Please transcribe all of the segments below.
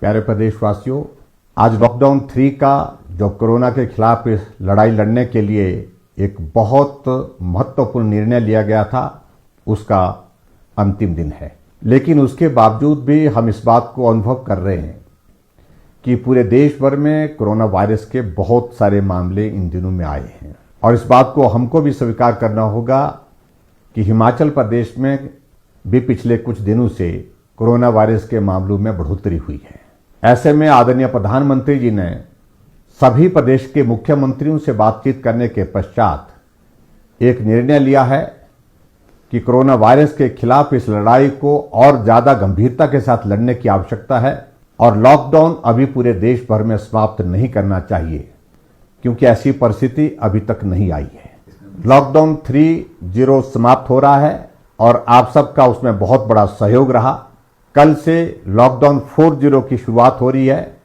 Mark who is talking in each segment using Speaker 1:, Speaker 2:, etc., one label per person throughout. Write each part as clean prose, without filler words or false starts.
Speaker 1: प्यारे प्रदेशवासियों, आज लॉकडाउन 3 का जो कोरोना के खिलाफ लड़ाई लड़ने के लिए एक बहुत महत्वपूर्ण निर्णय लिया गया था, उसका अंतिम दिन है। लेकिन उसके बावजूद भी हम इस बात को अनुभव कर रहे हैं कि पूरे देश भर में कोरोना वायरस के बहुत सारे मामले इन दिनों में आए हैं और इस बात को हमको भी स्वीकार करना होगा कि हिमाचल प्रदेश में भी पिछले कुछ दिनों से कोरोना वायरस के मामलों में बढ़ोतरी हुई है। ऐसे में आदरणीय प्रधानमंत्री जी ने सभी प्रदेश के मुख्यमंत्रियों से बातचीत करने के पश्चात एक निर्णय लिया है कि कोरोना वायरस के खिलाफ इस लड़ाई को और ज्यादा गंभीरता के साथ लड़ने की आवश्यकता है और लॉकडाउन अभी पूरे देश भर में समाप्त नहीं करना चाहिए, क्योंकि ऐसी परिस्थिति अभी तक नहीं आई है। लॉकडाउन 3.0 समाप्त हो रहा है और आप सबका उसमें बहुत बड़ा सहयोग रहा। कल से लॉकडाउन 4.0 की शुरुआत हो रही है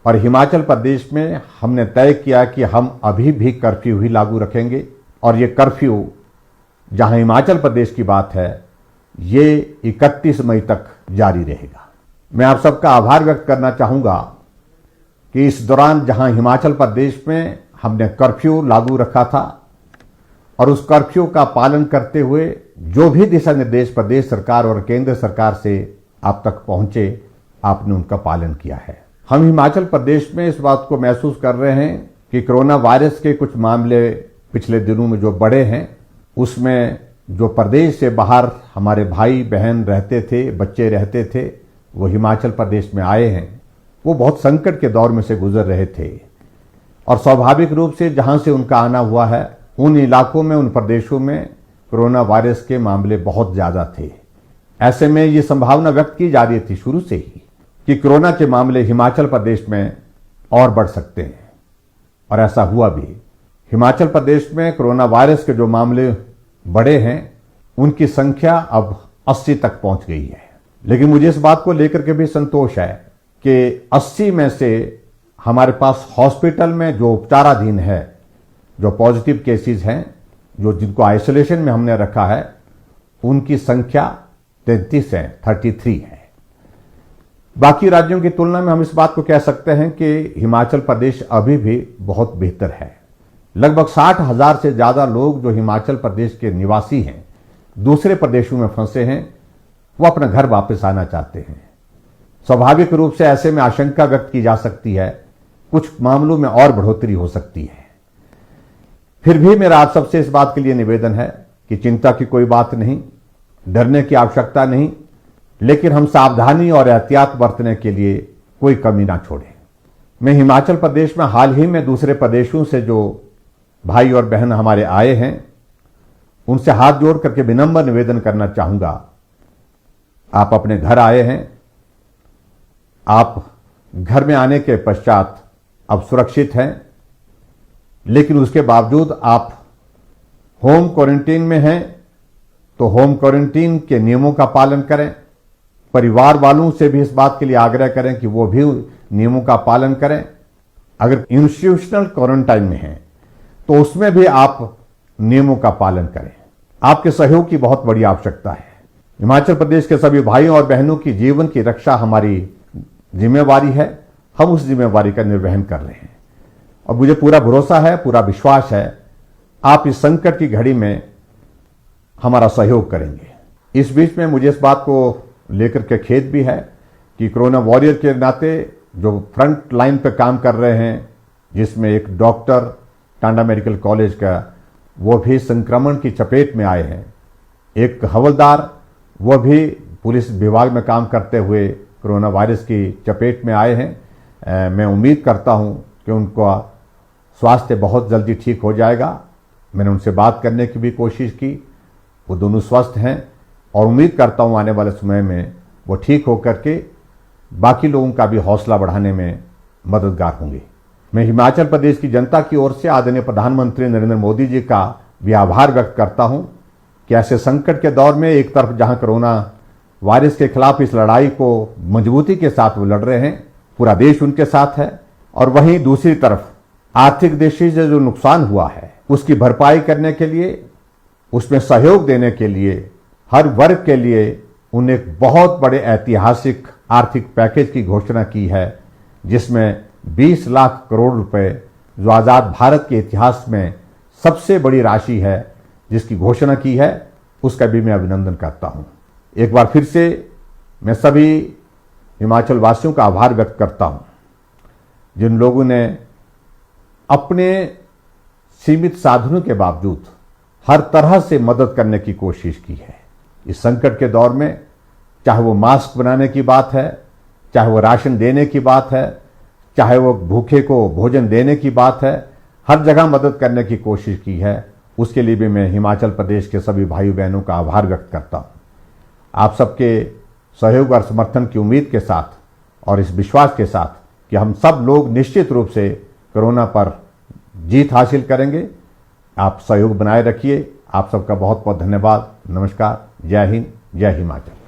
Speaker 1: और हिमाचल प्रदेश में हमने तय किया कि हम अभी भी कर्फ्यू ही लागू रखेंगे और ये कर्फ्यू जहां हिमाचल प्रदेश की बात है, ये 31 मई तक जारी रहेगा। मैं आप सबका आभार व्यक्त करना चाहूंगा कि इस दौरान जहां हिमाचल प्रदेश में हमने कर्फ्यू लागू रखा था और उस कर्फ्यू का पालन करते हुए जो भी दिशा निर्देश प्रदेश सरकार और केंद्र सरकार से आप तक पहुंचे, आपने उनका पालन किया है। हम हिमाचल प्रदेश में इस बात को महसूस कर रहे हैं कि कोरोना वायरस के कुछ मामले पिछले दिनों में जो बढ़े हैं, उसमें जो प्रदेश से बाहर हमारे भाई बहन रहते थे, बच्चे रहते थे, वो हिमाचल प्रदेश में आए हैं। वो बहुत संकट के दौर में से गुजर रहे थे और स्वाभाविक रूप से जहां से उनका आना हुआ है, उन इलाकों में, उन प्रदेशों में कोरोना वायरस के मामले बहुत ज्यादा थे। ऐसे में ये संभावना व्यक्त की जा रही थी शुरू से ही कि कोरोना के मामले हिमाचल प्रदेश में और बढ़ सकते हैं और ऐसा हुआ भी। हिमाचल प्रदेश में कोरोना वायरस के जो मामले बढ़े हैं, उनकी संख्या अब 80 तक पहुंच गई है। लेकिन मुझे इस बात को लेकर के भी संतोष है कि 80 में से हमारे पास हॉस्पिटल में जो उपचाराधीन है, जो पॉजिटिव केसेस हैं, जो जिनको आइसोलेशन में हमने रखा है, उनकी संख्या 33 है, 33 है। बाकी राज्यों की तुलना में हम इस बात को कह सकते हैं कि हिमाचल प्रदेश अभी भी बहुत बेहतर है। लगभग 60,000 से ज्यादा लोग जो हिमाचल प्रदेश के निवासी हैं, दूसरे प्रदेशों में फंसे हैं, वो अपना घर वापस आना चाहते हैं। स्वाभाविक रूप से ऐसे में आशंका व्यक्त की जा सकती है कुछ मामलों में और बढ़ोतरी हो सकती है। फिर भी मेरा आप सबसे इस बात के लिए निवेदन है कि चिंता की कोई बात नहीं, डरने की आवश्यकता नहीं, लेकिन हम सावधानी और एहतियात बरतने के लिए कोई कमी ना छोड़ें। मैं हिमाचल प्रदेश में हाल ही में दूसरे प्रदेशों से जो भाई और बहन हमारे आए हैं, उनसे हाथ जोड़ करके विनम्र निवेदन करना चाहूंगा। आप अपने घर आए हैं, आप घर में आने के पश्चात अब सुरक्षित हैं, लेकिन उसके बावजूद आप होम क्वारंटीन में हैं, तो होम क्वारंटीन के नियमों का पालन करें। परिवार वालों से भी इस बात के लिए आग्रह करें कि वो भी नियमों का पालन करें। अगर इंस्टीट्यूशनल क्वारंटाइन में हैं, तो उसमें भी आप नियमों का पालन करें। आपके सहयोग की बहुत बड़ी आवश्यकता है। हिमाचल प्रदेश के सभी भाइयों और बहनों की जीवन की रक्षा हमारी जिम्मेवारी है। हम उस जिम्मेवारी का निर्वहन कर रहे हैं और मुझे पूरा भरोसा है, पूरा विश्वास है, आप इस संकट की घड़ी में हमारा सहयोग करेंगे। इस बीच में मुझे इस बात को लेकर के खेद भी है कि कोरोना वॉरियर के नाते जो फ्रंट लाइन पे काम कर रहे हैं, जिसमें एक डॉक्टर टांडा मेडिकल कॉलेज का, वो भी संक्रमण की चपेट में आए हैं। एक हवलदार, वो भी पुलिस विभाग में काम करते हुए कोरोना वायरस की चपेट में आए हैं। मैं उम्मीद करता हूं कि उनका स्वास्थ्य बहुत जल्दी ठीक हो जाएगा। मैंने उनसे बात करने की भी कोशिश की, वो दोनों स्वस्थ हैं और उम्मीद करता हूं आने वाले समय में वो ठीक होकर के बाकी लोगों का भी हौसला बढ़ाने में मददगार होंगे। मैं हिमाचल प्रदेश की जनता की ओर से आदरणीय प्रधानमंत्री नरेंद्र मोदी जी का भी आभार व्यक्त करता हूं कि ऐसे संकट के दौर में एक तरफ जहां कोरोना वायरस के खिलाफ इस लड़ाई को मजबूती के साथ वो लड़ रहे हैं, पूरा देश उनके साथ है, और वहीं दूसरी तरफ आर्थिक दृष्टि से जो नुकसान हुआ है उसकी भरपाई करने के लिए, उसमें सहयोग देने के लिए हर वर्ग के लिए उन्हें एक बहुत बड़े ऐतिहासिक आर्थिक पैकेज की घोषणा की है, जिसमें 20 लाख करोड़ रुपए, जो आज़ाद भारत के इतिहास में सबसे बड़ी राशि है, जिसकी घोषणा की है, उसका भी मैं अभिनंदन करता हूं। एक बार फिर से मैं सभी हिमाचल वासियों का आभार व्यक्त करता हूं, जिन लोगों ने अपने सीमित साधनों के बावजूद हर तरह से मदद करने की कोशिश की है। इस संकट के दौर में चाहे वो मास्क बनाने की बात है, चाहे वो राशन देने की बात है, चाहे वो भूखे को भोजन देने की बात है, हर जगह मदद करने की कोशिश की है। उसके लिए भी मैं हिमाचल प्रदेश के सभी भाई बहनों का आभार व्यक्त करता हूं। आप सबके सहयोग और समर्थन की उम्मीद के साथ और इस विश्वास के साथ कि हम सब लोग निश्चित रूप से कोरोना पर जीत हासिल करेंगे, आप सहयोग बनाए रखिए। आप सबका बहुत बहुत धन्यवाद। नमस्कार। जय हिंद, जय हिमाचल।